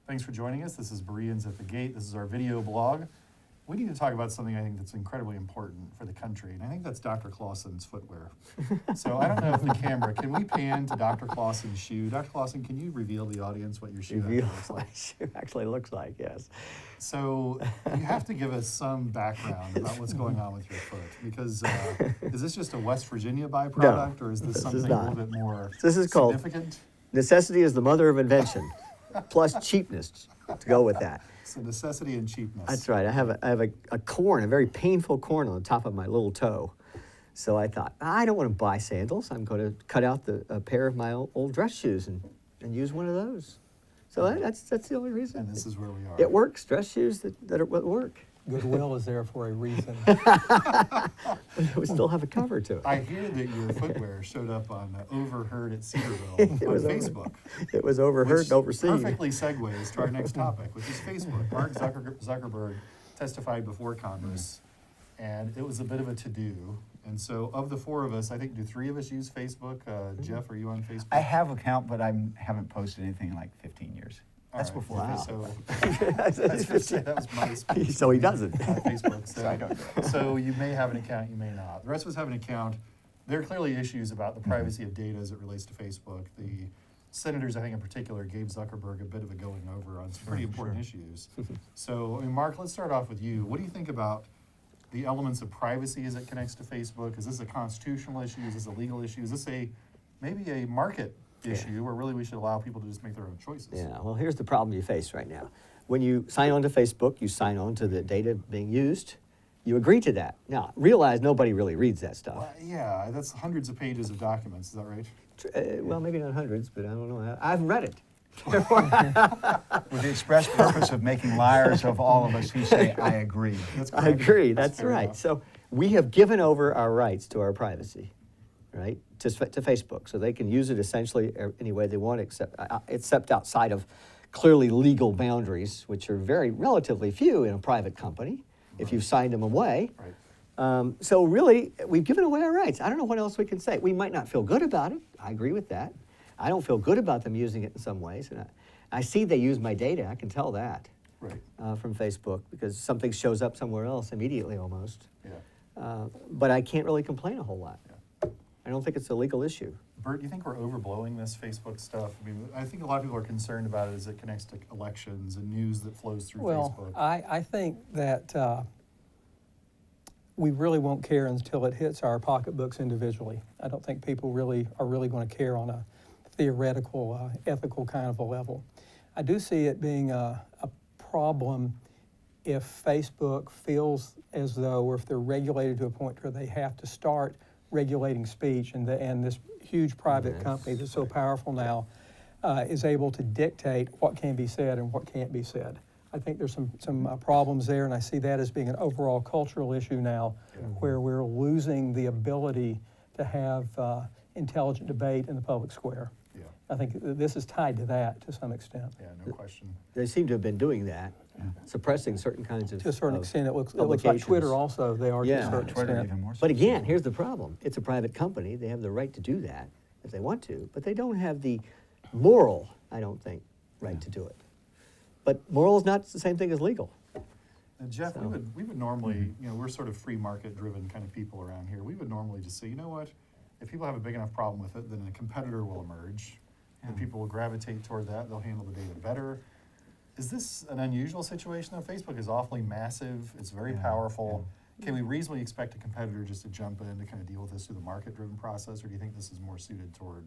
Thanks for joining us. This is Bereans at the Gate. This is our video blog. We need to talk about something I think that's incredibly important for the country, and I think that's Dr. Clausen's footwear. So I don't know if the camera, can we pan to Dr. Clausen's shoe? Dr. Clausen, can you reveal the audience what your shoe looks like? My shoe actually looks like, yes. So you have to give us some background about what's going on with your foot, because is this just a West Virginia byproduct, or is this something a little bit more significant? Necessity is the mother of invention, plus cheapness to go with that. So necessity and cheapness. That's right. I have a corn, a very painful corn on the top of my little toe. So I thought, I don't want to buy sandals. I'm going to cut out a pair of my old dress shoes and use one of those. So that's the only reason. And this is where we are. It works. Dress shoes that work. Goodwill is there for a reason. We still have a cover to it. I hear that your footwear showed up on Overheard at Cedarville on Facebook. It was overheard and overseen. Perfectly segues to our next topic, which is Facebook. Mark Zuckerberg testified before Congress, and it was a bit of a to-do. And so of the four of us, I think, do three of us use Facebook? Jeff, are you on Facebook? I have an account, but I haven't posted anything in like 15 years. That's All right. before Wow. Facebook. That was my speech. So he doesn't. Facebook. So I don't. So you may have an account, you may not. The rest of us have an account. There are clearly issues about the privacy of data as it relates to Facebook. The senators, I think in particular, gave Zuckerberg a bit of a going over on some pretty important issues. So, I mean, Mark, let's start off with you. What do you think about the elements of privacy as it connects to Facebook? Is this a constitutional issue? Is this a legal issue? Is this maybe a market issue where really we should allow people to just make their own choices? Yeah, well, here's the problem you face right now. When you sign on to Facebook, you sign on to the data being used. You agree to that. Now, realize nobody really reads that stuff. Well, yeah, that's hundreds of pages of documents, is that right? Well, maybe not hundreds, but I don't know. I've read it. With the express purpose of making liars of all of us who say, I agree. That's I correct. agree, that's fair right. enough. So we have given over our rights to our privacy, right, to Facebook. So they can use it essentially any way they want, except outside of clearly legal boundaries, which are relatively few in a private company, if you've signed them away. Right. So really, we've given away our rights. I don't know what else we can say. We might not feel good about it. I agree with that. I don't feel good about them using it in some ways. And I see they use my data. I can tell that Right. from Facebook because something shows up somewhere else immediately almost. Yeah. But I can't really complain a whole lot. Yeah. I don't think it's a legal issue. Bert, do you think we're overblowing this Facebook stuff? I mean, I think a lot of people are concerned about it as it connects to elections and news that flows through Well, Facebook. I think that we really won't care until it hits our pocketbooks individually. I don't think people are really going to care on a theoretical, ethical kind of a level. I do see it being a problem if Facebook feels as though, or if they're regulated to a point where they have to start regulating speech, and this huge private company that's so powerful now is able to dictate what can be said and what can't be said. I think there's some problems there, and I see that as being an overall cultural issue now, where we're losing the ability to have intelligent debate in the public square. Yeah. I think this is tied to that to some extent. Yeah, no question. They seem to have been doing that, suppressing certain kinds of To a certain of extent, it looks like publications. Twitter also, they are to Yeah. a certain Twitter extent. even more so. But again, here's the problem. It's a private company. They have the right to do that if they want to, but they don't have the moral, I don't think, right to do it. But moral is not the same thing as legal. And Jeff, So- we would normally, we're sort of free market driven kind of people around here. We would normally just say, you know what, if people have a big enough problem with it, then a competitor will emerge. And people will gravitate toward that. They'll handle the data better. Is this an unusual situation though? Facebook is awfully massive. It's very powerful. Can we reasonably expect a competitor just to jump in to kind of deal with this through the market-driven process, or do you think this is more suited toward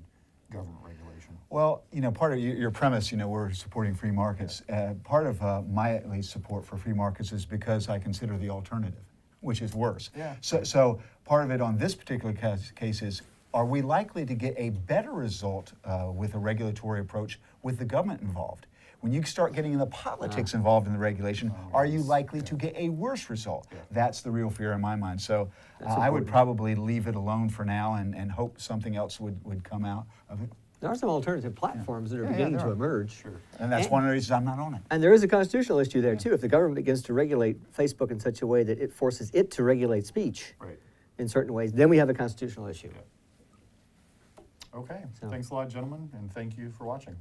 government regulation? Well, part of your premise, we're supporting free markets. Part of my at least support for free markets is because I consider the alternative, which is worse. Yeah. So part of it on this particular case is, are we likely to get a better result with a regulatory approach with the government involved? When you start getting the politics involved in the regulation, are you likely to get a worse result? Yeah. That's the real fear in my mind. So That's I would important. probably leave it alone for now and hope something else would come out of it. There are some alternative platforms that are Yeah, beginning there to are. emerge. Sure. And that's one of the reasons I'm not on it. And there is a constitutional issue there too. If the government begins to regulate Facebook in such a way that it forces it to regulate speech Right. in certain ways, then we have a constitutional issue. Yeah. Okay. So- Thanks a lot, gentlemen, and thank you for watching.